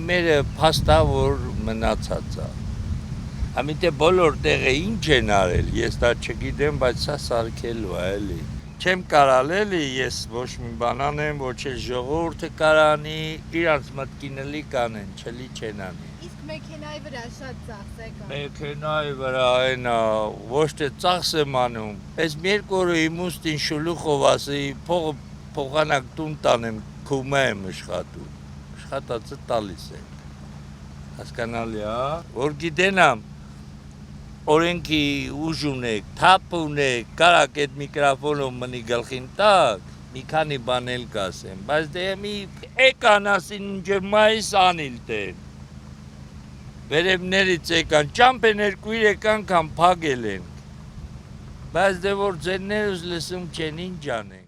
մերը փաստա որ մնացած է։ Ամիտե բոլոր տեղը ինչ են արել, ես դա չգիտեմ, բայց սա սարքելու է էլի։ Չեմ կարալ էլի, ես ոչ մի բան անեմ, ոչ էլ ժողովուրդը կարանի, իրանց մտքին էլի կանեն, չլի չեն անի։ Իսկ մեքենայի վրա շատ ծախս է կա։ Մեքենայի վրա այնա, ոչ թե ծախս եմ անում։ Ես մի երկու օր իմ ուստին շուլուխով ասի, փողանակ տուն տանեմ, քումա եմ աշխատում։ Աշխատածը տալիս եմ։ Հասկանալի է, որ գիտենամ, օրենքի ուժ ունեք, թափ ունեք, կարակ այդ միկրոֆոնով մնի գլխին տակ, մի քանի բան էլ կասեմ, բայց դե մի էկան ասին ջրմայիս անիլ տեն, վերևներից եկան, ճամպեն 2-3 անգամ փագել են, բայց դե որ ձերներս լսում չեն ինչ անենք։